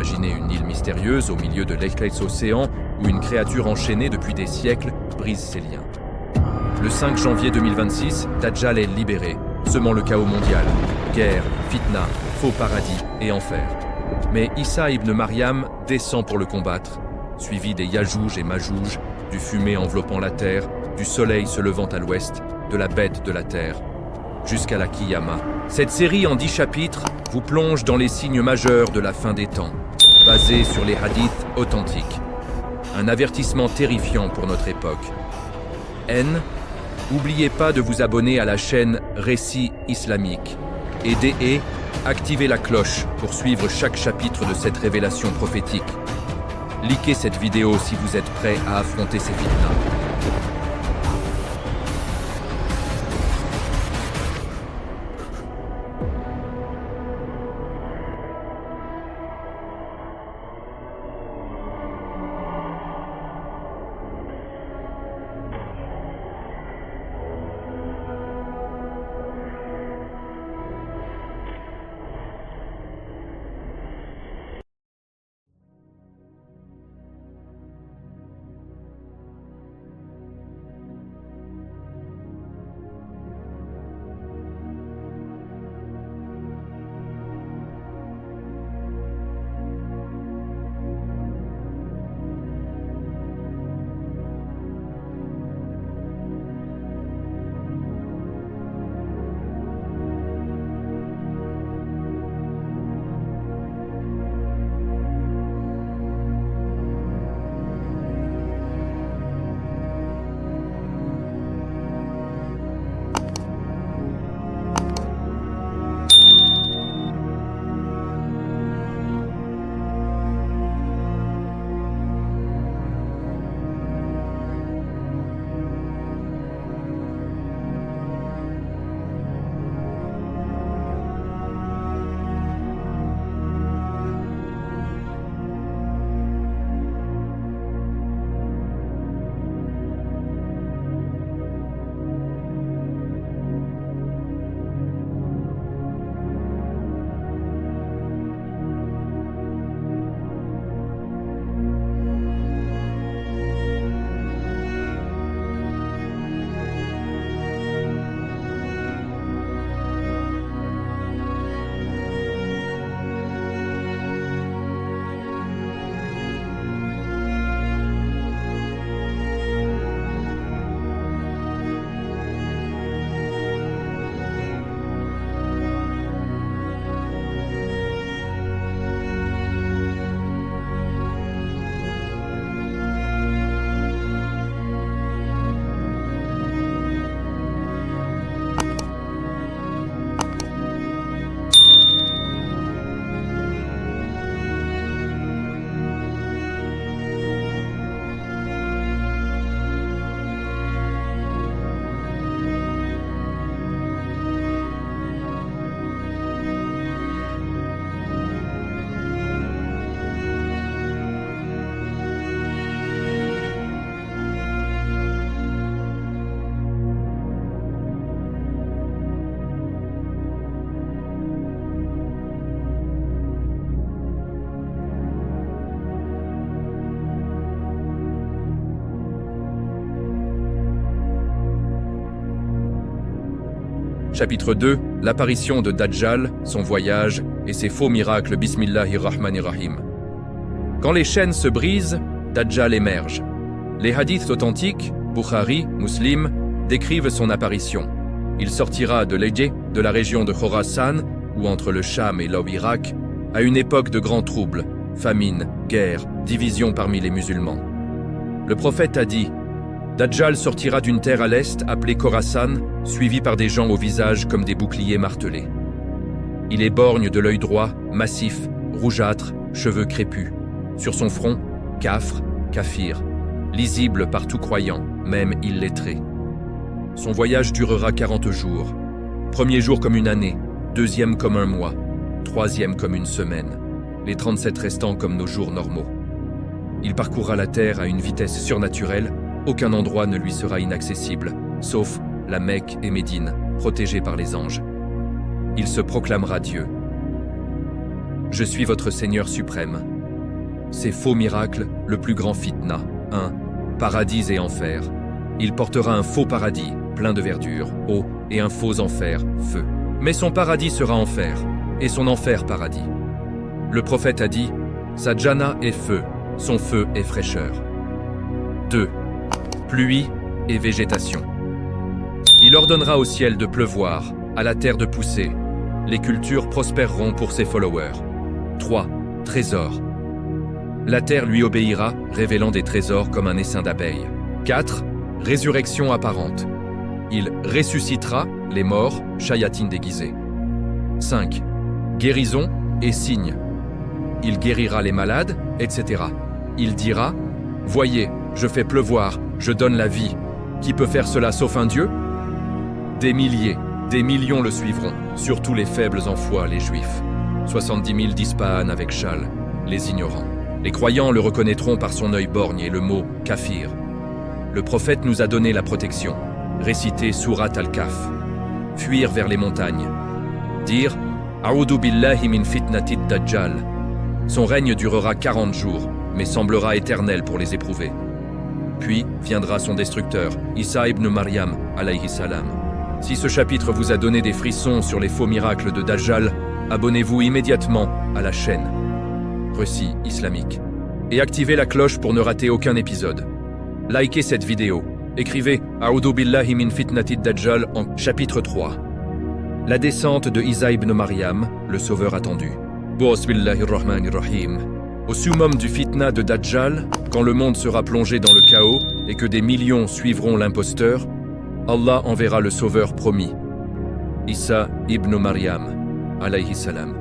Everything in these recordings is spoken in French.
imaginez une île mystérieuse au milieu de l'Eclès océan où une créature enchaînée depuis des siècles brise ses liens. Le 5 janvier 2026, Dajjal est libéré, semant le chaos mondial. Guerre, fitna, faux paradis et enfer. Mais Issa ibn Maryam descend pour le combattre, suivi des Yajouj et Majouj, du fumée enveloppant la terre, du soleil se levant à l'ouest, de la bête de la terre, jusqu'à la Kiyama. Cette série en 10 chapitres vous plonge dans les signes majeurs de la fin des temps, basés sur les hadiths authentiques. Un avertissement terrifiant pour notre époque. N'oubliez pas de vous abonner à la chaîne Récits islamiques. Et activez la cloche pour suivre chaque chapitre de cette révélation prophétique. Likez cette vidéo si vous êtes prêts à affronter ces fitnas. Chapitre 2, l'apparition de Dajjal, son voyage et ses faux miracles. Bismillahirrahmanirrahim. Quand les chaînes se brisent, Dajjal émerge. Les hadiths authentiques, Bukhari, Muslim, décrivent son apparition. Il sortira de l'Égypte, de la région de Khorasan, ou entre le Cham et l'Irak, à une époque de grands troubles, famine, guerre, division parmi les musulmans. Le prophète a dit: Dajjal sortira d'une terre à l'est appelée Khorasan, suivi par des gens au visage comme des boucliers martelés. Il est borgne de l'œil droit, massif, rougeâtre, cheveux crépus. Sur son front, Kafr, Kafir, lisible par tout croyant, même illettré. Son voyage durera 40 jours. Premier jour comme une année, deuxième comme un mois, troisième comme une semaine, les 37 restants comme nos jours normaux. Il parcourra la terre à une vitesse surnaturelle, aucun endroit ne lui sera inaccessible, sauf la Mecque et Médine, protégées par les anges. Il se proclamera Dieu. Je suis votre Seigneur suprême. Ces faux miracles, le plus grand fitna. 1. Paradis et enfer. Il portera un faux paradis, plein de verdure, eau, et un faux enfer, feu. Mais son paradis sera enfer, et son enfer paradis. Le prophète a dit, sa djana est feu, son feu est fraîcheur. 2. Pluie et végétation. Il ordonnera au ciel de pleuvoir, à la terre de pousser. Les cultures prospéreront pour ses followers. 3. Trésor. La terre lui obéira, révélant des trésors comme un essaim d'abeilles. 4. Résurrection apparente. Il ressuscitera les morts, shayatines déguisés. 5. Guérison et signes. Il guérira les malades, etc. Il dira, « Voyez, je fais pleuvoir, je donne la vie. Qui peut faire cela sauf un Dieu ?» Des milliers, des millions le suivront, surtout les faibles en foi, les Juifs. 70 000 d'Ispahan avec châle, les ignorants. Les croyants le reconnaîtront par son œil borgne et le mot « kafir ». Le prophète nous a donné la protection. Réciter Surat al-Kahf. Fuir vers les montagnes. Dire « A'udhu billahi min fitnatid dajjal ». Son règne durera 40 jours, mais semblera éternel pour les éprouver. Puis viendra son destructeur, Isa ibn Maryam, alayhi salam. Si ce chapitre vous a donné des frissons sur les faux miracles de Dajjal, abonnez-vous immédiatement à la chaîne Récit islamique et activez la cloche pour ne rater aucun épisode. Likez cette vidéo. Écrivez A'udhu billahi min fitnatid Dajjal en chapitre 3. La descente de Isa ibn Maryam, le sauveur attendu. Bismillahirrahmanirrahim. Au summum du fitna de Dajjal, quand le monde sera plongé dans le chaos et que des millions suivront l'imposteur, Allah enverra le sauveur promis, Isa ibn Maryam, alayhi salam.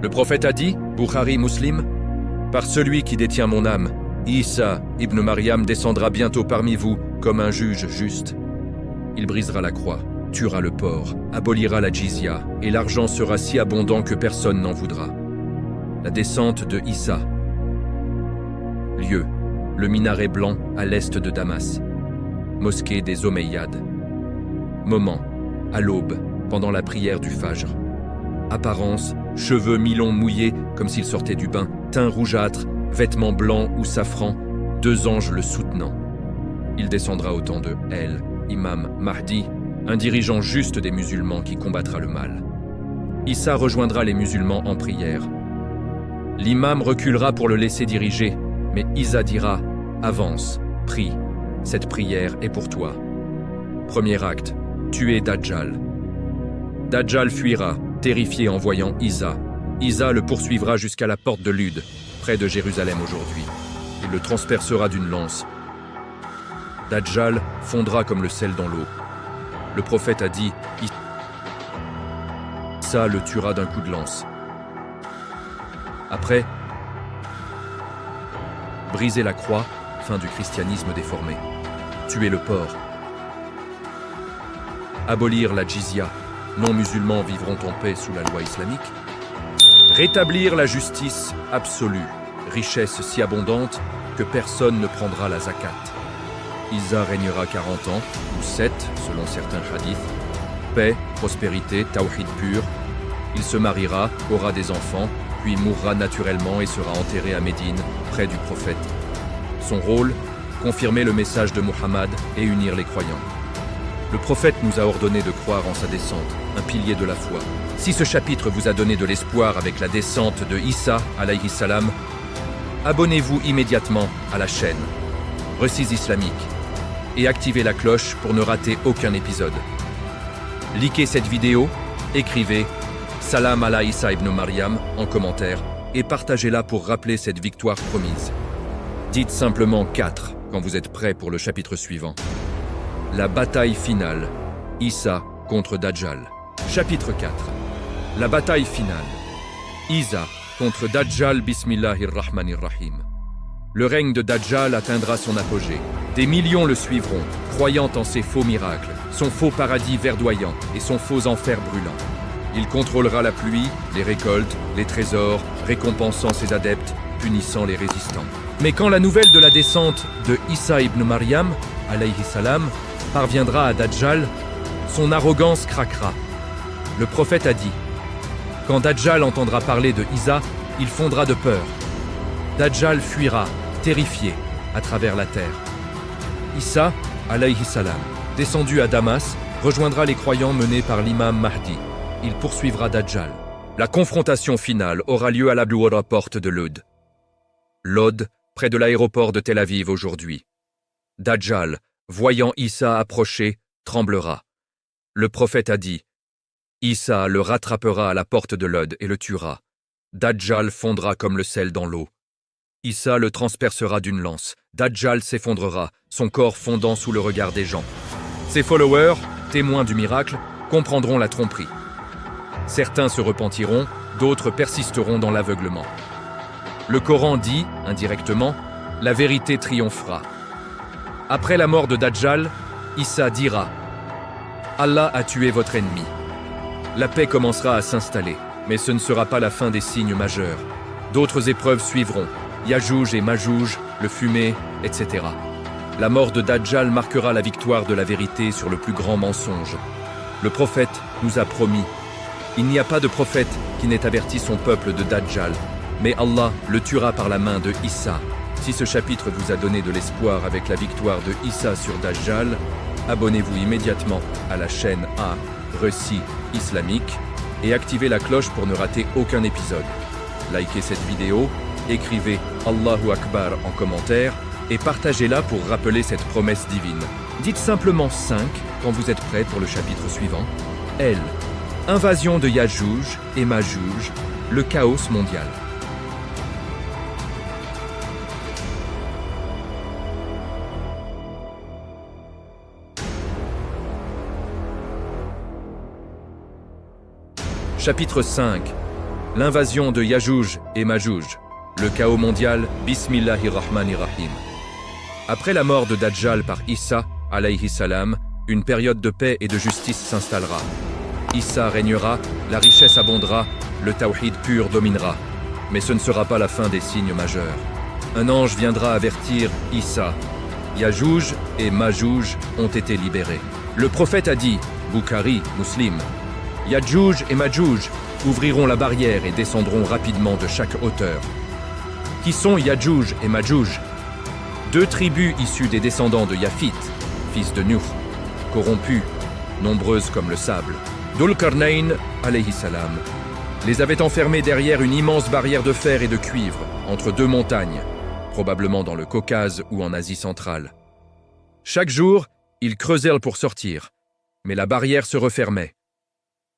Le prophète a dit, Bukhari Muslim, par celui qui détient mon âme, Isa ibn Maryam descendra bientôt parmi vous comme un juge juste. Il brisera la croix, tuera le porc, abolira la jizya, et l'argent sera si abondant que personne n'en voudra. La descente de Isa. Lieu, le minaret blanc à l'est de Damas. Mosquée des Omeyyades. Moment, à l'aube, pendant la prière du Fajr. Apparence, cheveux mi-longs mouillés comme s'il sortait du bain, teint rougeâtre, vêtements blancs ou safran, 2 anges le soutenant. Il descendra au temps de El, Imam Mahdi, un dirigeant juste des musulmans qui combattra le mal. Issa rejoindra les musulmans en prière. L'imam reculera pour le laisser diriger, mais Isa dira « Avance, prie, cette prière est pour toi ». Premier acte, tuer Dajjal. Dajjal fuira, terrifié en voyant Isa. Isa le poursuivra jusqu'à la porte de Lude, près de Jérusalem aujourd'hui. Il le transpercera d'une lance. Dajjal fondra comme le sel dans l'eau. Le prophète a dit, Isa le tuera d'un coup de lance. Après, briser la croix, fin du christianisme déformé. Tuer le porc. Abolir la jizya. Non-musulmans vivront en paix sous la loi islamique. Rétablir la justice absolue. Richesse si abondante que personne ne prendra la zakat. Isa régnera 40 ans, ou 7 selon certains hadiths. Paix, prospérité, tawhid pur. Il se mariera, aura des enfants, puis mourra naturellement et sera enterré à Médine, près du prophète. Son rôle, confirmer le message de Muhammad et unir les croyants. Le prophète nous a ordonné de croire en sa descente, un pilier de la foi. Si ce chapitre vous a donné de l'espoir avec la descente de Isa, alayhi salam, abonnez-vous immédiatement à la chaîne Récits islamiques et activez la cloche pour ne rater aucun épisode. Likez cette vidéo, écrivez « Salam ala Isa ibn Maryam » en commentaire et partagez-la pour rappeler cette victoire promise. Dites simplement 4 quand vous êtes prêts pour le chapitre suivant. La bataille finale, Isa contre Dajjal. Chapitre 4. La bataille finale. Isa contre Dajjal, Bismillahirrahmanirrahim. Le règne de Dajjal atteindra son apogée. Des millions le suivront, croyant en ses faux miracles, son faux paradis verdoyant et son faux enfer brûlant. Il contrôlera la pluie, les récoltes, les trésors, récompensant ses adeptes, punissant les résistants. Mais quand la nouvelle de la descente de Isa ibn Maryam, alayhi salam, parviendra à Dajjal, son arrogance craquera. Le prophète a dit Quand Dajjal entendra parler de Isa, il fondra de peur. Dajjal fuira, terrifié, à travers la terre. Isa, alayhi salam, descendu à Damas, rejoindra les croyants menés par l'imam Mahdi. Il poursuivra Dajjal. La confrontation finale aura lieu à la Blouara porte de Lod. Lod, près de l'aéroport de Tel Aviv aujourd'hui. Dajjal, voyant Isa approcher, tremblera. Le prophète a dit, Isa le rattrapera à la porte de Lod et le tuera. Dajjal fondra comme le sel dans l'eau. Isa le transpercera d'une lance. Dajjal s'effondrera, son corps fondant sous le regard des gens. Ses followers, témoins du miracle, comprendront la tromperie. Certains se repentiront, d'autres persisteront dans l'aveuglement. Le Coran dit, indirectement, la vérité triomphera. Après la mort de Dajjal, Isa dira « Allah a tué votre ennemi ». La paix commencera à s'installer, mais ce ne sera pas la fin des signes majeurs. D'autres épreuves suivront, Yajouj et Majouj, le fumé, etc. La mort de Dajjal marquera la victoire de la vérité sur le plus grand mensonge. Le prophète nous a promis. Il n'y a pas de prophète qui n'ait averti son peuple de Dajjal, mais Allah le tuera par la main de Isa. Si ce chapitre vous a donné de l'espoir avec la victoire de Isa sur Dajjal, abonnez-vous immédiatement à la chaîne A Récit Islamique et activez la cloche pour ne rater aucun épisode. Likez cette vidéo, écrivez Allahu Akbar en commentaire et partagez-la pour rappeler cette promesse divine. Dites simplement 5 quand vous êtes prêts pour le chapitre suivant. L. Invasion de Yajouj et Majouj, le chaos mondial. Chapitre 5. L'invasion de Yajouj et Majouj, le chaos mondial, Bismillahirrahmanirrahim. Après la mort de Dajjal par Isa, alayhi salam, une période de paix et de justice s'installera. Isa régnera, la richesse abondera, le tawhid pur dominera. Mais ce ne sera pas la fin des signes majeurs. Un ange viendra avertir Isa. Yajouj et Majouj ont été libérés. Le prophète a dit, Bukhari, Muslim, Yajouj et Majouj ouvriront la barrière et descendront rapidement de chaque hauteur. Qui sont Yajouj et Majouj? 2 tribus issues des descendants de Yafit, fils de Nuh, corrompues, nombreuses comme le sable. Dhul-Qarnayn, alayhi salam, les avait enfermés derrière une immense barrière de fer et de cuivre, entre 2 montagnes, probablement dans le Caucase ou en Asie centrale. Chaque jour, ils creusèrent pour sortir, mais la barrière se refermait.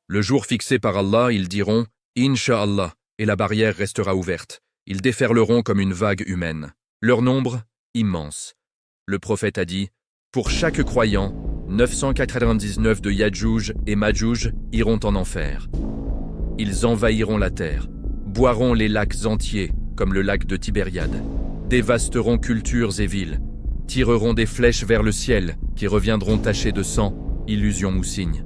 Le jour fixé par Allah, ils diront « Inch'Allah » et la barrière restera ouverte. Ils déferleront comme une vague humaine. Leur nombre, immense. Le prophète a dit « Pour chaque croyant, 999 de Yajouj et Majouj iront en enfer. Ils envahiront la terre, boiront les lacs entiers, comme le lac de Tibériade, dévasteront cultures et villes, tireront des flèches vers le ciel qui reviendront tachées de sang, illusions ou signes.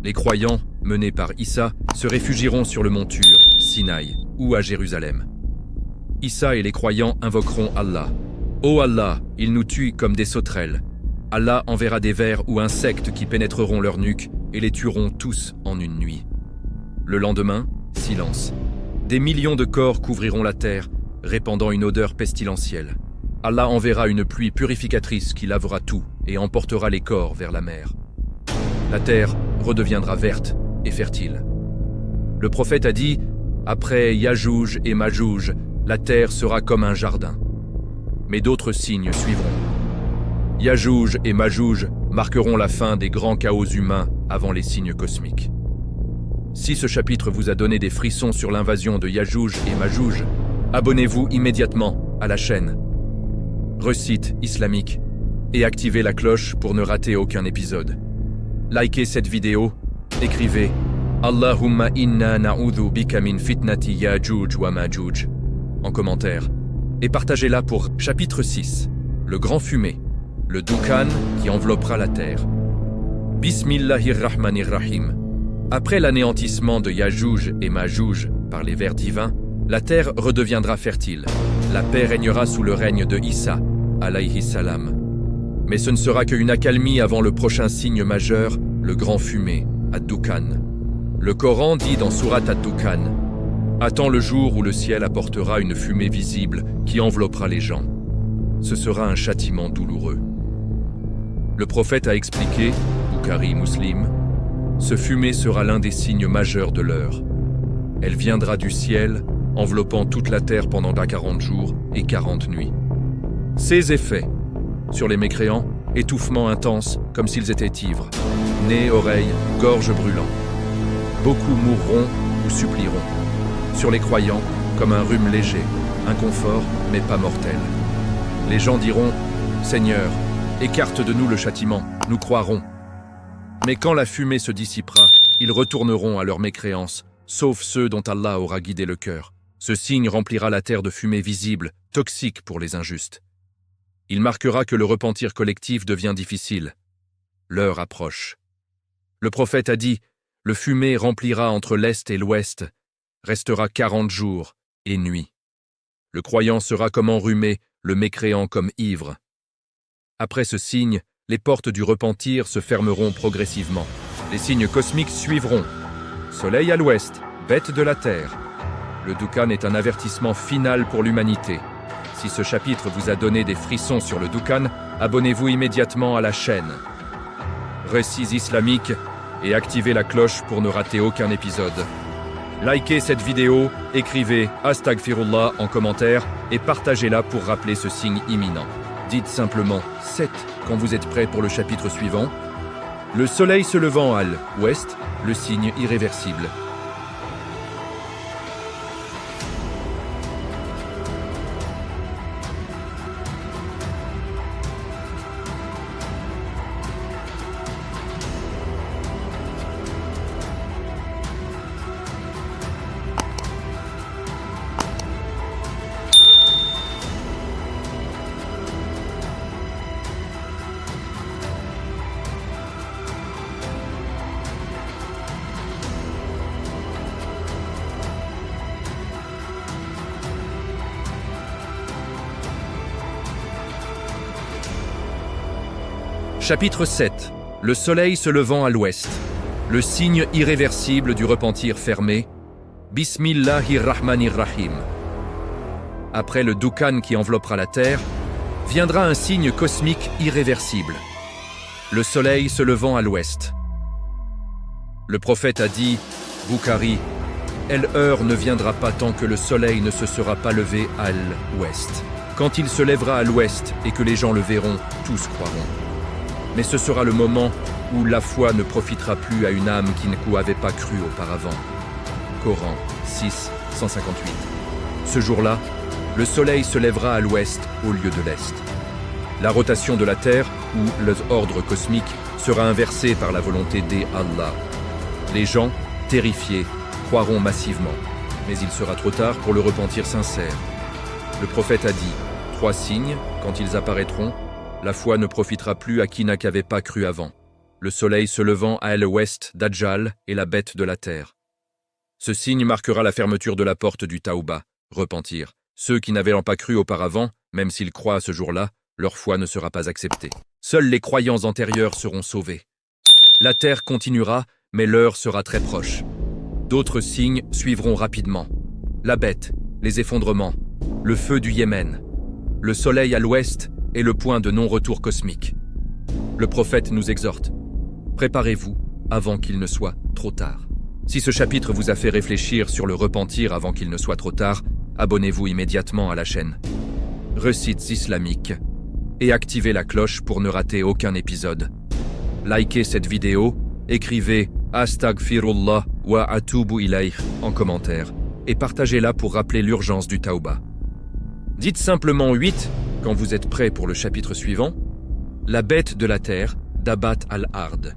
Les croyants, menés par Isa, se réfugieront sur le mont Tur, Sinaï ou à Jérusalem. Isa et les croyants invoqueront Allah. « Ô Allah, ils nous tuent comme des sauterelles. » Allah enverra des vers ou insectes qui pénétreront leur nuque et les tueront tous en une nuit. Le lendemain, silence. Des millions de corps couvriront la terre, répandant une odeur pestilentielle. Allah enverra une pluie purificatrice qui lavera tout et emportera les corps vers la mer. La terre redeviendra verte et fertile. Le prophète a dit, après Yajouj et Majouj, la terre sera comme un jardin. Mais d'autres signes suivront. Yajouj et Majouj marqueront la fin des grands chaos humains avant les signes cosmiques. Si ce chapitre vous a donné des frissons sur l'invasion de Yajouj et Majouj, abonnez-vous immédiatement à la chaîne Récit Islamique et activez la cloche pour ne rater aucun épisode. Likez cette vidéo, écrivez Allahumma inna na'udhu bika min fitnati Yajouj wa Majouj en commentaire et partagez-la pour chapitre 6, le grand fumé, le Dukhan qui enveloppera la terre. Bismillahirrahmanirrahim. Après l'anéantissement de Yajouj et Majouj par les vers divins, la terre redeviendra fertile. La paix régnera sous le règne de Isa, alayhi salam. Mais ce ne sera qu'une accalmie avant le prochain signe majeur, le grand fumé, Ad-Dukhan. Le Coran dit dans Sourate Ad-Dukhan « Attends le jour où le ciel apportera une fumée visible qui enveloppera les gens. Ce sera un châtiment douloureux. » Le prophète a expliqué, Bukhari Muslim, « Ce fumée sera l'un des signes majeurs de l'heure. Elle viendra du ciel, enveloppant toute la terre pendant 40 jours et 40 nuits. » Ses effets sur les mécréants, étouffement intense comme s'ils étaient ivres, nez, oreilles, gorge brûlant. Beaucoup mourront ou supplieront. Sur les croyants, comme un rhume léger, inconfort mais pas mortel. Les gens diront « Seigneur, écarte de nous le châtiment, nous croirons. » Mais quand la fumée se dissipera, ils retourneront à leur mécréance, sauf ceux dont Allah aura guidé le cœur. Ce signe remplira la terre de fumée visible, toxique pour les injustes. Il marquera que le repentir collectif devient difficile. L'heure approche. Le prophète a dit « Le fumée remplira entre l'Est et l'Ouest, restera 40 jours et nuits. Le croyant sera comme enrhumé, le mécréant comme ivre. » Après ce signe, les portes du repentir se fermeront progressivement. Les signes cosmiques suivront. Soleil à l'Ouest, bête de la terre. Le Dukhan est un avertissement final pour l'humanité. Si ce chapitre vous a donné des frissons sur le Dukhan, abonnez-vous immédiatement à la chaîne. Récits islamiques et activez la cloche pour ne rater aucun épisode. Likez cette vidéo, écrivez « Astaghfirullah » en commentaire et partagez-la pour rappeler ce signe imminent. Dites simplement « 7 » quand vous êtes prêt pour le chapitre suivant. Le soleil se levant à l'ouest, le signe irréversible. Chapitre 7. Le soleil se levant à l'ouest. Le signe irréversible du repentir fermé. Bismillahirrahmanirrahim. Après le Dukhan qui enveloppera la terre, viendra un signe cosmique irréversible. Le soleil se levant à l'ouest. Le prophète a dit, Bukhari, l'heure ne viendra pas tant que le soleil ne se sera pas levé à l'ouest. Quand il se lèvera à l'ouest et que les gens le verront, tous croiront. Mais ce sera le moment où la foi ne profitera plus à une âme qui ne avait pas cru auparavant. Coran 6, 158. Ce jour-là, le soleil se lèvera à l'ouest au lieu de l'est. La rotation de la Terre, ou l'ordre cosmique, sera inversée par la volonté d'Allah. Les gens, terrifiés, croiront massivement, mais il sera trop tard pour le repentir sincère. Le prophète a dit, 3 signes, quand ils apparaîtront, la foi ne profitera plus à qui n'avait pas cru avant. Le soleil se levant à l'ouest, Dajjal et la bête de la terre. Ce signe marquera la fermeture de la porte du Taouba, repentir. Ceux qui n'avaient pas cru auparavant, même s'ils croient à ce jour-là, leur foi ne sera pas acceptée. Seuls les croyants antérieurs seront sauvés. La terre continuera, mais l'heure sera très proche. D'autres signes suivront rapidement. La bête, les effondrements, le feu du Yémen, le soleil à l'ouest et le point de non-retour cosmique. Le prophète nous exhorte. Préparez-vous avant qu'il ne soit trop tard. Si ce chapitre vous a fait réfléchir sur le repentir avant qu'il ne soit trop tard, abonnez-vous immédiatement à la chaîne. Récits islamiques et activez la cloche pour ne rater aucun épisode. Likez cette vidéo, écrivez « Astaghfirullah wa atubu ilayh » en commentaire et partagez-la pour rappeler l'urgence du Taouba. Dites simplement 8 quand vous êtes prêt pour le chapitre suivant. La bête de la terre d'Abat al-Ard.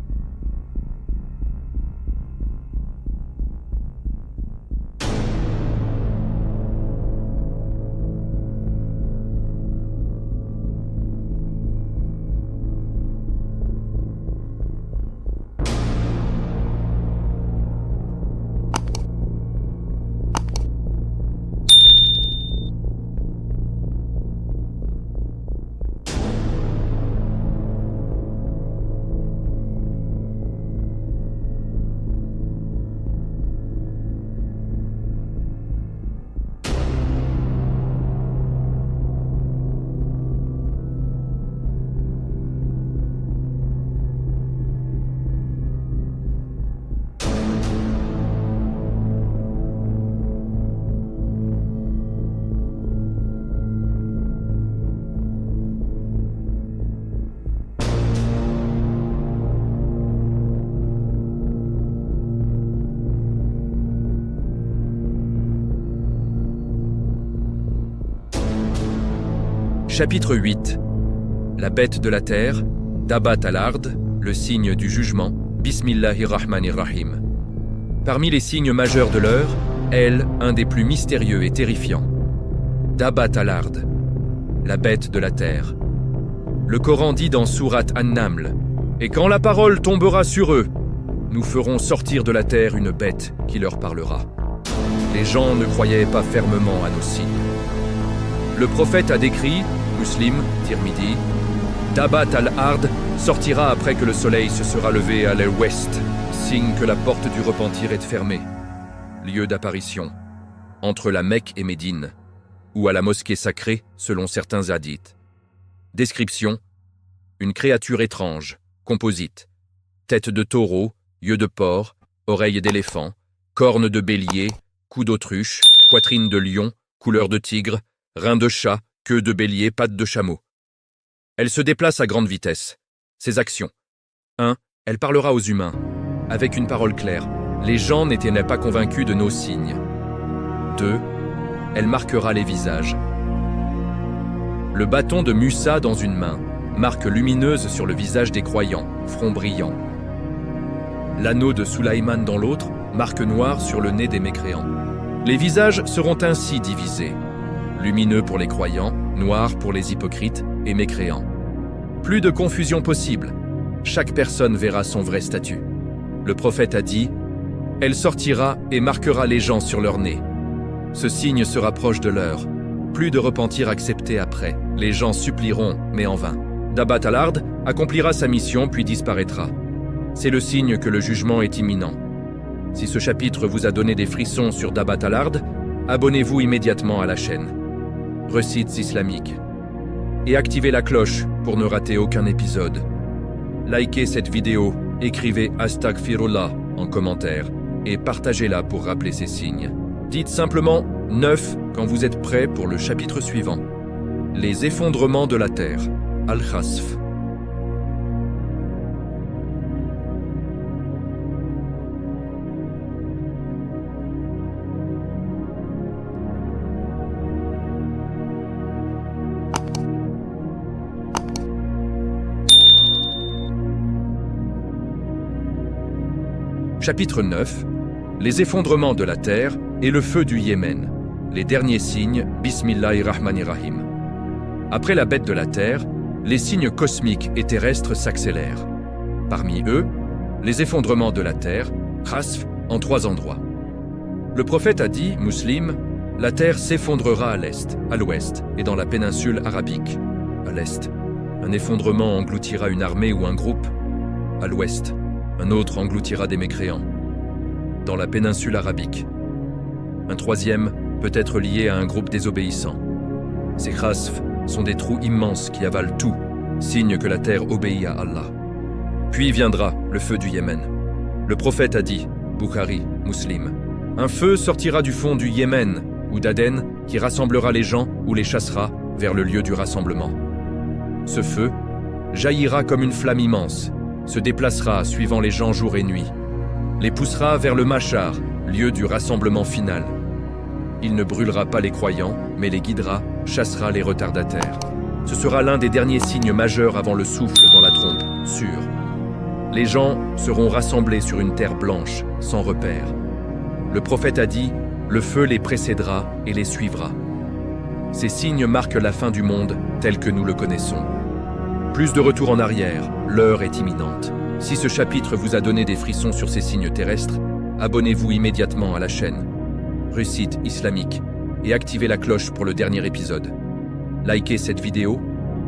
Chapitre 8. La bête de la terre, Dabat al-Ard, le signe du jugement, Bismillahirrahmanirrahim. Parmi les signes majeurs de l'heure, un des plus mystérieux et terrifiants. Dabat al-Ard, la bête de la terre. Le Coran dit dans Sourate An-Naml, « Et quand la parole tombera sur eux, nous ferons sortir de la terre une bête qui leur parlera. » Les gens ne croyaient pas fermement à nos signes. Le prophète a décrit, Muslim, Tirmidhi, Dabat al-Ard sortira après que le soleil se sera levé à l'ouest, signe que la porte du repentir est fermée. Lieu d'apparition, entre la Mecque et Médine, ou à la mosquée sacrée selon certains hadiths. Description, une créature étrange, composite, tête de taureau, yeux de porc, oreilles d'éléphant, cornes de bélier, cou d'autruche, poitrine de lion, couleur de tigre, reins de chat, queue de bélier, pattes de chameau. Elle se déplace à grande vitesse. Ses actions. 1. Elle parlera aux humains. Avec une parole claire. Les gens n'étaient pas convaincus de nos signes. 2. Elle marquera les visages. Le bâton de Musa dans une main, marque lumineuse sur le visage des croyants, front brillant. L'anneau de Sulaïman dans l'autre, marque noire sur le nez des mécréants. Les visages seront ainsi divisés. Lumineux pour les croyants, noir pour les hypocrites et mécréants. Plus de confusion possible. Chaque personne verra son vrai statut. Le prophète a dit, « Elle sortira et marquera les gens sur leur nez. Ce signe sera proche de l'heure. Plus de repentir accepté après. Les gens supplieront, mais en vain. Dabat al-Ard accomplira sa mission puis disparaîtra. C'est le signe que le jugement est imminent. Si ce chapitre vous a donné des frissons sur Dabat al-Ard, abonnez-vous immédiatement à la chaîne. Recites islamiques. Et activez la cloche pour ne rater aucun épisode. Likez cette vidéo, écrivez Astaghfirullah en commentaire et partagez-la pour rappeler ces signes. Dites simplement 9 quand vous êtes prêts pour le chapitre suivant. Les effondrements de la terre. Al-Khasf. Chapitre 9. Les effondrements de la terre et le feu du Yémen. Les derniers signes, Bismillahirrahmanirrahim. Après la bête de la terre, les signes cosmiques et terrestres s'accélèrent. Parmi eux, les effondrements de la terre, Khasf, en 3 endroits. Le prophète a dit, Muslim, la terre s'effondrera à l'est, à l'ouest et dans la péninsule arabique. À l'est, un effondrement engloutira une armée ou un groupe. À l'ouest, un autre engloutira des mécréants. Dans la péninsule arabique. Un troisième peut être lié à un groupe désobéissant. Ces khasf sont des trous immenses qui avalent tout, signe que la terre obéit à Allah. Puis viendra le feu du Yémen. Le prophète a dit, Bukhari, Muslim, un feu sortira du fond du Yémen ou d'Aden qui rassemblera les gens ou les chassera vers le lieu du rassemblement. Ce feu jaillira comme une flamme immense, se déplacera suivant les gens jour et nuit, les poussera vers le Machar, lieu du rassemblement final. Il ne brûlera pas les croyants, mais les guidera, chassera les retardataires. Ce sera l'un des derniers signes majeurs avant le souffle dans la trompe, sûr. Les gens seront rassemblés sur une terre blanche, sans repère. Le prophète a dit, le feu les précédera et les suivra. Ces signes marquent la fin du monde tel que nous le connaissons. Plus de retour en arrière, l'heure est imminente. Si ce chapitre vous a donné des frissons sur ces signes terrestres, abonnez-vous immédiatement à la chaîne. Récite islamique et activez la cloche pour le dernier épisode. Likez cette vidéo,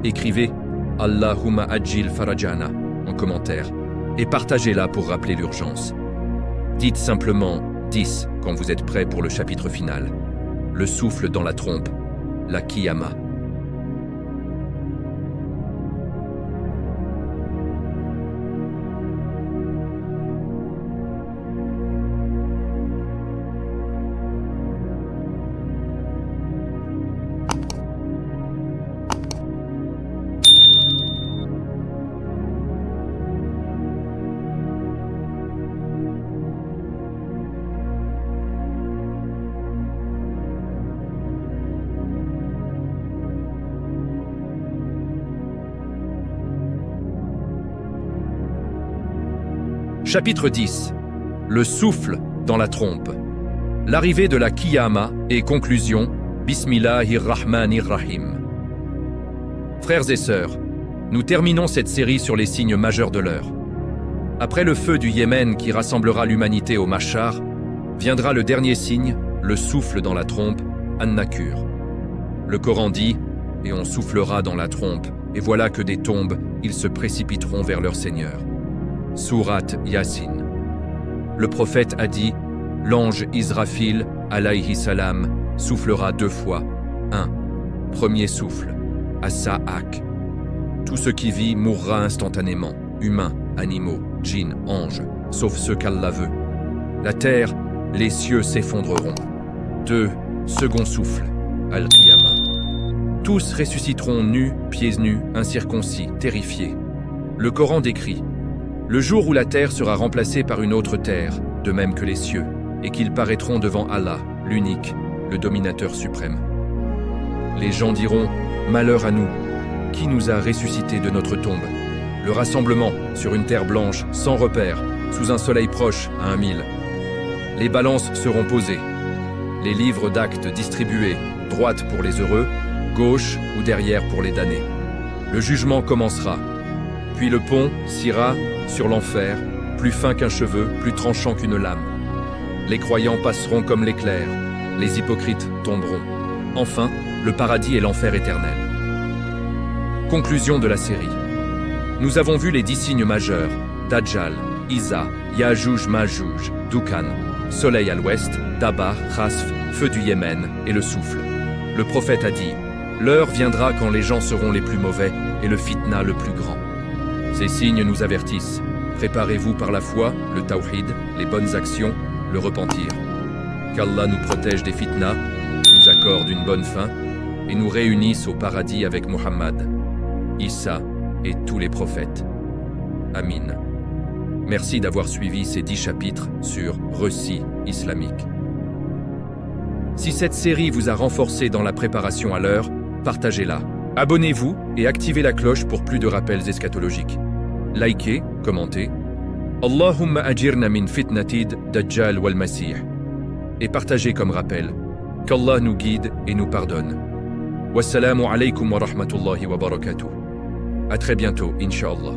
écrivez Allahumma ajil farajana en commentaire et partagez-la pour rappeler l'urgence. Dites simplement 10 quand vous êtes prêts pour le chapitre final. Le souffle dans la trompe, la Qiyamah. Chapitre 10. Le souffle dans la trompe. L'arrivée de la Qiyama et conclusion. Bismillahir-Rahmanir-Rahim. Frères et sœurs, nous terminons cette série sur les signes majeurs de l'heure. Après le feu du Yémen qui rassemblera l'humanité au Machar, viendra le dernier signe, le souffle dans la trompe, An-Nakur. Le Coran dit « Et on soufflera dans la trompe, et voilà que des tombes, ils se précipiteront vers leur Seigneur. » Sourate Yasin. Le prophète a dit « L'ange Israfil, alayhi salam, soufflera 2 fois. 1. Premier souffle, As-Sa'ak. Tout ce qui vit mourra instantanément, humains, animaux, djinns, anges, sauf ceux qu'Allah veut. La terre, les cieux s'effondreront. 2. Second souffle, Al-Qiyama. Tous ressusciteront nus, pieds nus, incirconcis, terrifiés. Le Coran décrit le jour où la terre sera remplacée par une autre terre, de même que les cieux, et qu'ils paraîtront devant Allah, l'unique, le dominateur suprême. Les gens diront « Malheur à nous, qui nous a ressuscités de notre tombe ?» Le rassemblement sur une terre blanche, sans repère, sous un soleil proche à 1000. Les balances seront posées, les livres d'actes distribués, droite pour les heureux, gauche ou derrière pour les damnés. Le jugement commencera, puis le pont s'ira sur l'enfer, plus fin qu'un cheveu, plus tranchant qu'une lame. Les croyants passeront comme l'éclair, les hypocrites tomberont. Enfin, le paradis et l'enfer éternel. Conclusion de la série. Nous avons vu les 10 signes majeurs, Dajjal, Isa, Ya'juj Ma'juj, Dukhan, soleil à l'ouest, Dabar, Khasf, feu du Yémen et le souffle. Le prophète a dit, l'heure viendra quand les gens seront les plus mauvais et le fitna le plus grand. Ces signes nous avertissent. Préparez-vous par la foi, le tawhid, les bonnes actions, le repentir. Qu'Allah nous protège des fitnas, nous accorde une bonne fin et nous réunisse au paradis avec Muhammad, Isa et tous les prophètes. Amin. Merci d'avoir suivi ces 10 chapitres sur récit islamique. Si cette série vous a renforcé dans la préparation à l'heure, partagez-la. Abonnez-vous et activez la cloche pour plus de rappels eschatologiques. Likez, commentez. Allahumma ajirna min fitnatid Dajjal wal Masih. Et partagez comme rappel. Qu'Allah nous guide et nous pardonne. Wassalamu alaykum wa rahmatullahi wa barakatuh. À très bientôt, Inch'Allah.